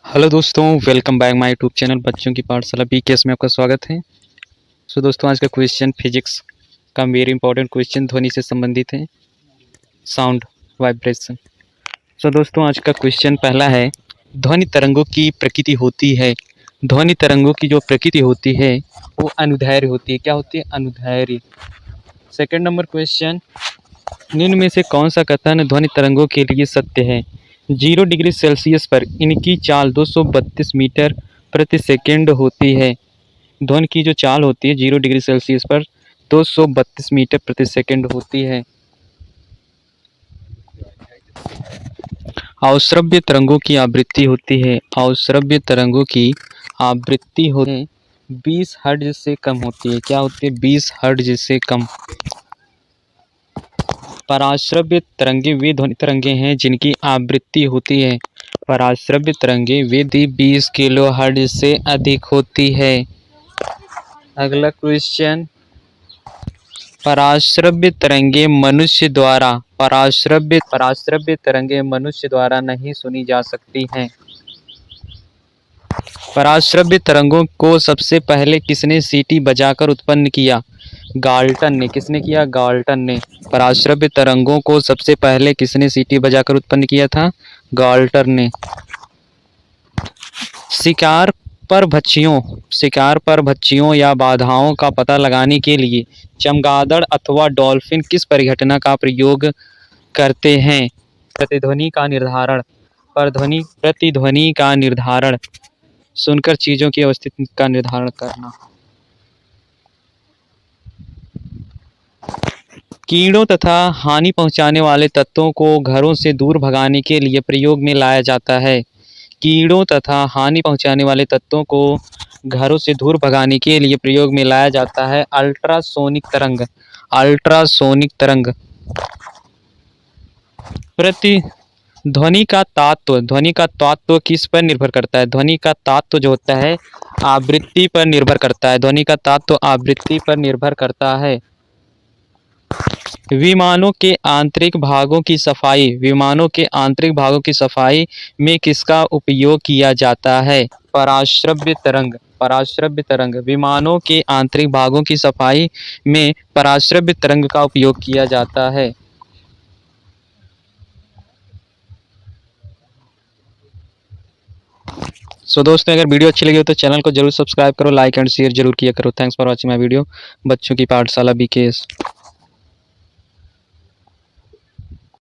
Hello दोस्तों, welcome back my YouTube channel बच्चों की पाठशाला बीकेएस में आपका स्वागत है। दोस्तों, आज का क्वेश्चन फिजिक्स का वेरी इंपॉर्टेंट क्वेश्चन ध्वनि से संबंधित है, साउंड वाइब्रेशन। दोस्तों, आज का क्वेश्चन पहला है, ध्वनि तरंगों की प्रकृति होती है। ध्वनि तरंगों की जो प्रकृति होती है वो अनुदैर्घ्य होती है। क्या होती है? अनुदैर्घ्य। सेकंड नंबर क्वेश्चन, निम्न में से कौन सा कथन ध्वनि तरंगों के लिए सत्य है? 0 डिग्री सेल्सियस पर इनकी चाल 232 मीटर प्रति सेकंड होती है। ध्वनि की जो चाल होती है 0 डिग्री सेल्सियस पर 232 मीटर प्रति सेकंड होती है। अवश्रव्य तरंगों की आवृत्ति होती है। अवश्रव्य तरंगों की आवृत्ति होती है 20 हर्ट्ज से कम होती है। क्या होती है? 20 हर्ट्ज से कम। पराश्रव्य तरंगे वे ध्वनि तरंगे हैं जिनकी आवृत्ति होती है। पराश्रव्य तरंगे वे 20 किलो हर्ट्ज से अधिक होती है। अगला क्वेश्चन, पराश्रव्य तरंगे मनुष्य द्वारा पराश्रव्य तरंगे मनुष्य द्वारा नहीं सुनी जा सकती हैं। पराश्रव्य तरंगों को सबसे पहले किसने सीटी बजाकर उत्पन्न किया? गाल्टन ने। किसने किया? गाल्टन ने। पराश्रव्य तरंगों को सबसे पहले किसने सीटी बजाकर उत्पन्न किया था? गाल्टन ने। शिकार पर भक्षियों या बाधाओं का पता लगाने के लिए चमगादड़ अथवा डॉल्फिन किस परिघटना का प्रयोग करते हैं? प्रतिध्वनि का निर्धारण। प्रतिध्वनि का निर्धारण। सुनकर चीजों की अवस्थिति का निर्धारण करना। कीड़ों तथा हानि पहुंचाने वाले तत्वों को घरों से दूर भगाने के लिए प्रयोग में लाया जाता है। कीड़ों तथा हानि पहुंचाने वाले तत्वों को घरों से दूर भगाने के लिए प्रयोग में लाया जाता है अल्ट्रासोनिक तरंग। अल्ट्रासोनिक तरंग। ध्वनि का तात्व किस पर निर्भर करता है? ध्वनि का तात्व जो होता है आवृत्ति पर निर्भर करता है। ध्वनि का तात्व आवृत्ति पर निर्भर करता है। विमानों के आंतरिक भागों की सफाई में किसका उपयोग किया जाता है? पराश्रव्य तरंग। विमानों के आंतरिक भागों की सफाई में पराश्रव्य तरंग का उपयोग किया जाता है। दोस्तों, अगर वीडियो अच्छी लगी हो तो चैनल को जरूर सब्सक्राइब करो, लाइक एंड शेयर जरूर किया करो। Thanks for watching my video बच्चों की पाठशाला बीकेएस।